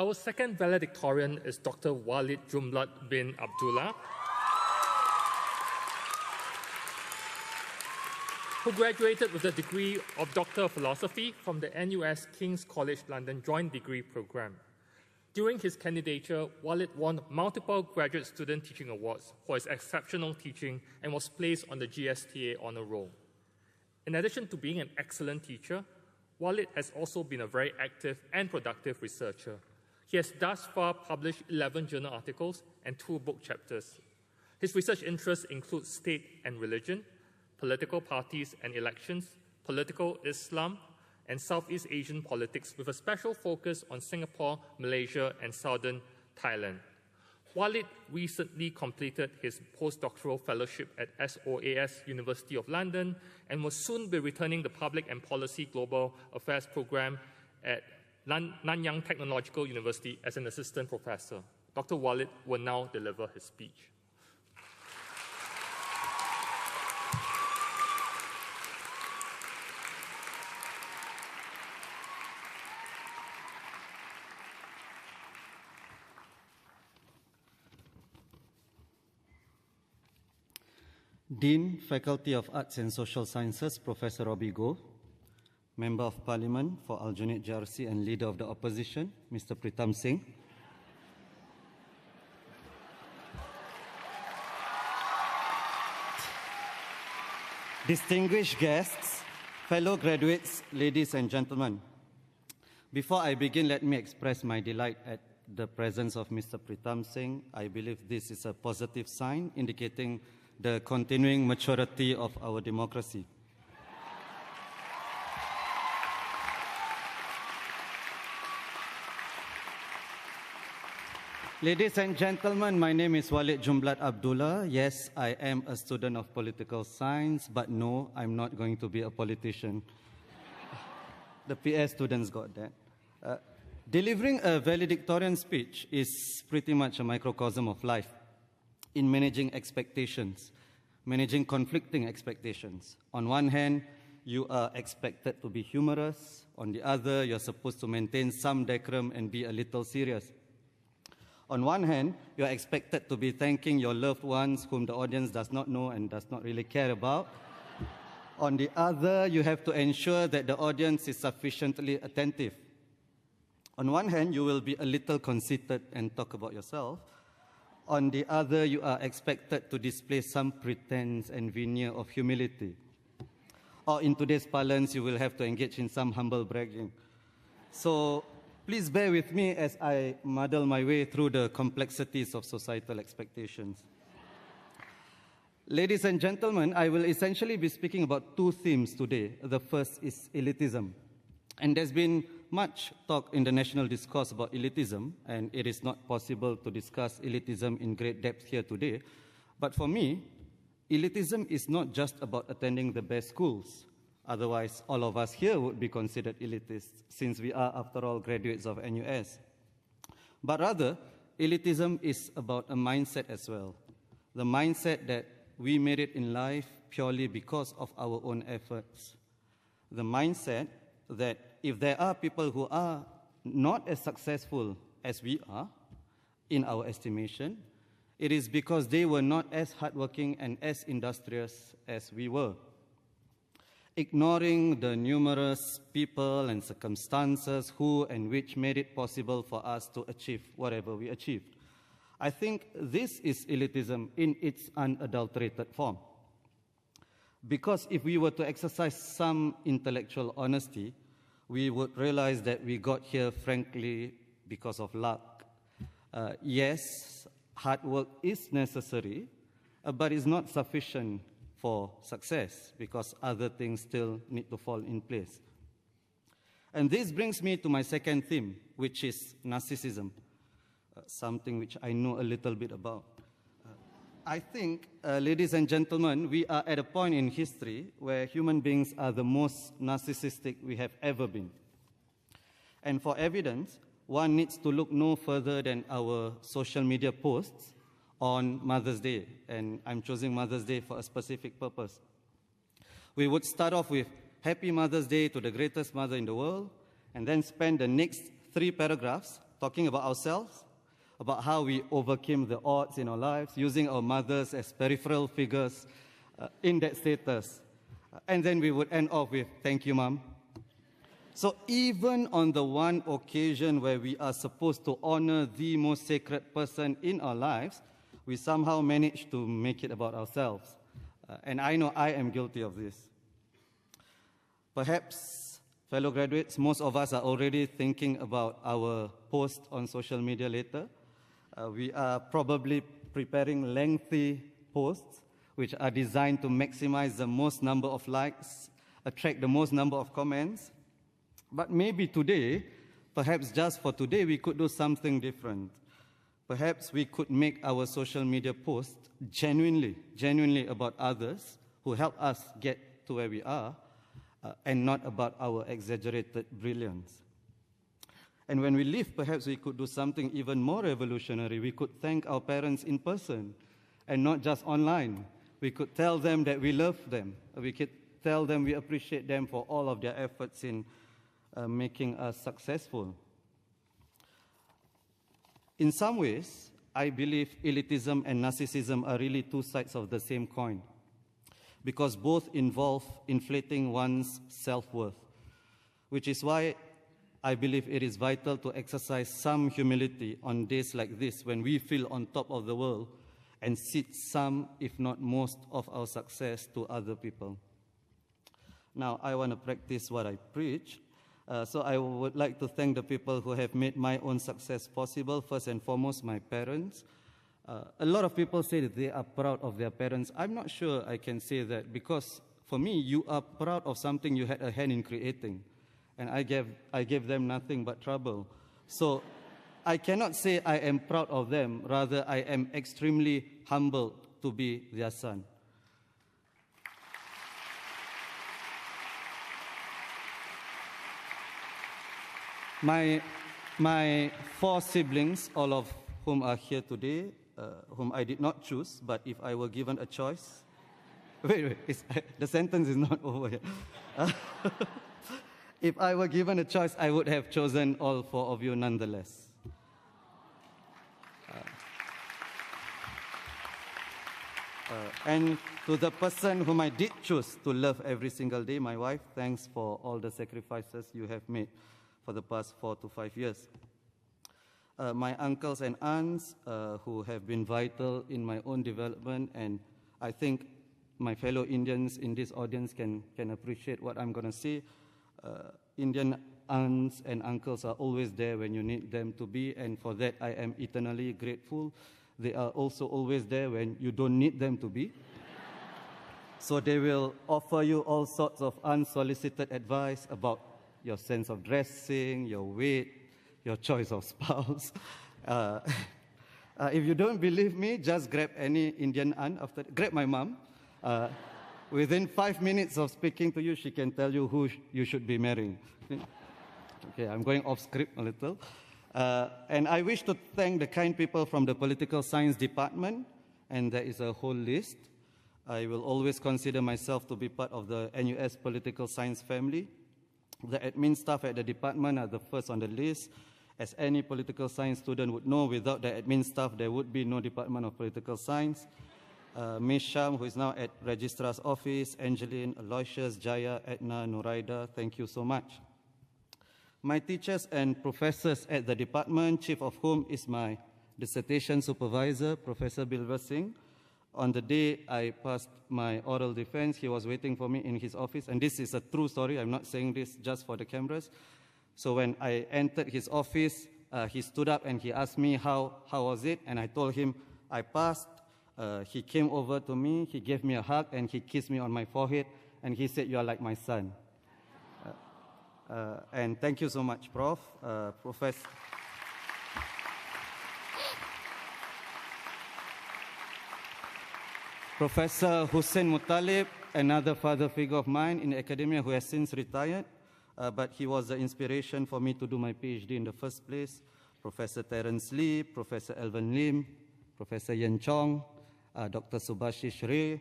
Our second valedictorian is Dr. Walid Jumlat bin Abdullah, who graduated with the degree of Doctor of Philosophy from the NUS King's College London Joint Degree Programme. During his candidature, Walid won multiple graduate student teaching awards for his exceptional teaching and was placed on the GSTA Honour Roll. In addition to being an excellent teacher, Walid has also been a very active and productive researcher. He has thus far published 11 journal articles and 2 book chapters. His research interests include state and religion, political parties and elections, political Islam, and Southeast Asian politics with a special focus on Singapore, Malaysia, and southern Thailand. Walid recently completed his postdoctoral fellowship at SOAS University of London and will soon be returning the Public and Policy Global Affairs program at Nanyang Technological University as an assistant professor. Dr. Walid will now deliver his speech. Dean, Faculty of Arts and Social Sciences, Professor Robbie Goh, Member of Parliament for Aljunied JRC and Leader of the Opposition, Mr. Pritam Singh, distinguished guests, fellow graduates, ladies and gentlemen. Before I begin, let me express my delight at the presence of Mr. Pritam Singh. I believe this is a positive sign indicating the continuing maturity of our democracy. Ladies and gentlemen, my name is Walid Jumlat Abdullah. Yes, I am a student of political science, but no, I'm not going to be a politician. The PS students got that. Delivering a valedictorian speech is pretty much a microcosm of life in managing expectations, managing conflicting expectations. On one hand, you are expected to be humorous. On the other, you're supposed to maintain some decorum and be a little serious. On one hand, you're expected to be thanking your loved ones whom the audience does not know and does not really care about. On the other, you have to ensure that the audience is sufficiently attentive. On one hand, you will be a little conceited and talk about yourself. On the other, you are expected to display some pretense and veneer of humility. Or in today's parlance, you will have to engage in some humble bragging. So please bear with me as I muddle my way through the complexities of societal expectations. Ladies and gentlemen, I will essentially be speaking about 2 themes today. The first is elitism. And there's been much talk in the national discourse about elitism, and it is not possible to discuss elitism in great depth here today. But for me, elitism is not just about attending the best schools. Otherwise, all of us here would be considered elitists, since we are, after all, graduates of NUS. But rather, elitism is about a mindset as well. The mindset that we made it in life purely because of our own efforts. The mindset that if there are people who are not as successful as we are, in our estimation, it is because they were not as hardworking and as industrious as we were. Ignoring the numerous people and circumstances who and which made it possible for us to achieve whatever we achieved. I think this is elitism in its unadulterated form. Because if we were to exercise some intellectual honesty, we would realize that we got here, frankly, because of luck. Yes, hard work is necessary, but it's not sufficient for success because other things still need to fall in place. And this brings me to my second theme, which is narcissism, something which I know a little bit about. I think, ladies and gentlemen, we are at a point in history where human beings are the most narcissistic we have ever been. And for evidence, one needs to look no further than our social media posts on Mother's Day. And I'm choosing Mother's Day for a specific purpose. We would start off with Happy Mother's Day to the greatest mother in the world, and then spend the next 3 paragraphs talking about ourselves, about how we overcame the odds in our lives, using our mothers as peripheral figures in that status. And then we would end off with, "Thank you, Mom." So even on the one occasion where we are supposed to honor the most sacred person in our lives, we somehow manage to make it about ourselves. And I know I am guilty of this. Perhaps, fellow graduates, most of us are already thinking about our post on social media later. We are probably preparing lengthy posts which are designed to maximize the most number of likes, attract the most number of comments. But maybe today, perhaps just for today, we could do something different. Perhaps we could make our social media posts genuinely about others who help us get to where we are, and not about our exaggerated brilliance. And when we leave, perhaps we could do something even more revolutionary. We could thank our parents in person and not just online. We could tell them that we love them. We could tell them we appreciate them for all of their efforts in making us successful. In some ways, I believe elitism and narcissism are really two sides of the same coin, because both involve inflating one's self-worth, which is why I believe it is vital to exercise some humility on days like this when we feel on top of the world and cede some, if not most, of our success to other people. Now, I want to practice what I preach. So I would like to thank the people who have made my own success possible. First and foremost, my parents. A lot of people say that they are proud of their parents. I'm not sure I can say that, because for me, you are proud of something you had a hand in creating. And I gave them nothing but trouble. So I cannot say I am proud of them. Rather, I am extremely humbled to be their son. My 4 siblings, all of whom are here today, whom I did not choose, but if I were given a choice... Wait, the sentence is not over yet. If I were given a choice, I would have chosen all 4 of you nonetheless. And to the person whom I did choose to love every single day, my wife, thanks for all the sacrifices you have made for the past 4 to 5 years. My uncles and aunts who have been vital in my own development, and I think my fellow Indians in this audience can appreciate what I'm going to say. Indian aunts and uncles are always there when you need them to be, and for that I am eternally grateful. They are also always there when you don't need them to be. So they will offer you all sorts of unsolicited advice about your sense of dressing, your weight, your choice of spouse. If you don't believe me, just grab any Indian aunt. Grab my mom. Within 5 minutes of speaking to you, she can tell you who you should be marrying. Okay, I'm going off script a little. And I wish to thank the kind people from the political science department, and there is a whole list. I will always consider myself to be part of the NUS political science family. The admin staff at the department are the first on the list. As any political science student would know, without the admin staff, there would be no Department of Political Science. Ms. Sham, who is now at Registrar's Office, Angeline, Aloysius, Jaya, Edna, Nuraida, thank you so much. My teachers and professors at the department, chief of whom is my dissertation supervisor, Professor Bilver Singh. On the day I passed my oral defense, he was waiting for me in his office, and this is a true story. I'm not saying this just for the cameras. So when I entered his office, he stood up and he asked me how was it, and I told him I passed. He came over to me, he gave me a hug, and he kissed me on my forehead, and he said, "You are like my son." And thank you so much, Prof. Professor. Professor Hussein Muttalib, another father figure of mine in academia who has since retired, but he was the inspiration for me to do my PhD in the first place. Professor Terence Lee, Professor Elvin Lim, Professor Yen Chong, Dr. Subhashish Ray,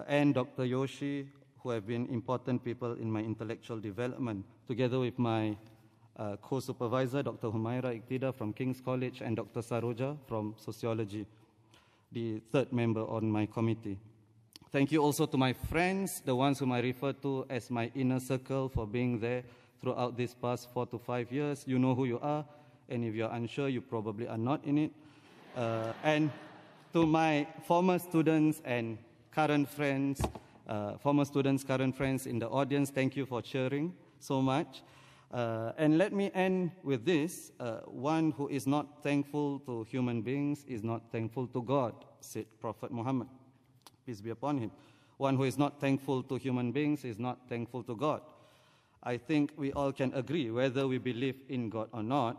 and Dr. Yoshi, who have been important people in my intellectual development, together with my co-supervisor Dr. Humaira Iktida from King's College, and Dr. Saroja from Sociology, the third member on my committee. Thank you also to my friends, the ones whom I refer to as my inner circle, for being there throughout these past 4 to 5 years. You know who you are, and if you're unsure, you probably are not in it. And to my former students and current friends, current friends in the audience, thank you for cheering so much. And let me end with this. One who is not thankful to human beings is not thankful to God, said Prophet Muhammad, peace be upon him. One who is not thankful to human beings is not thankful to God. I think we all can agree, whether we believe in God or not,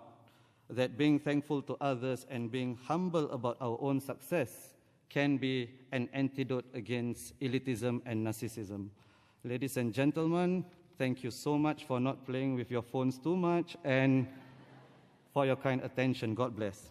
that being thankful to others and being humble about our own success can be an antidote against elitism and narcissism. Ladies and gentlemen, thank you so much for not playing with your phones too much and for your kind attention. God bless.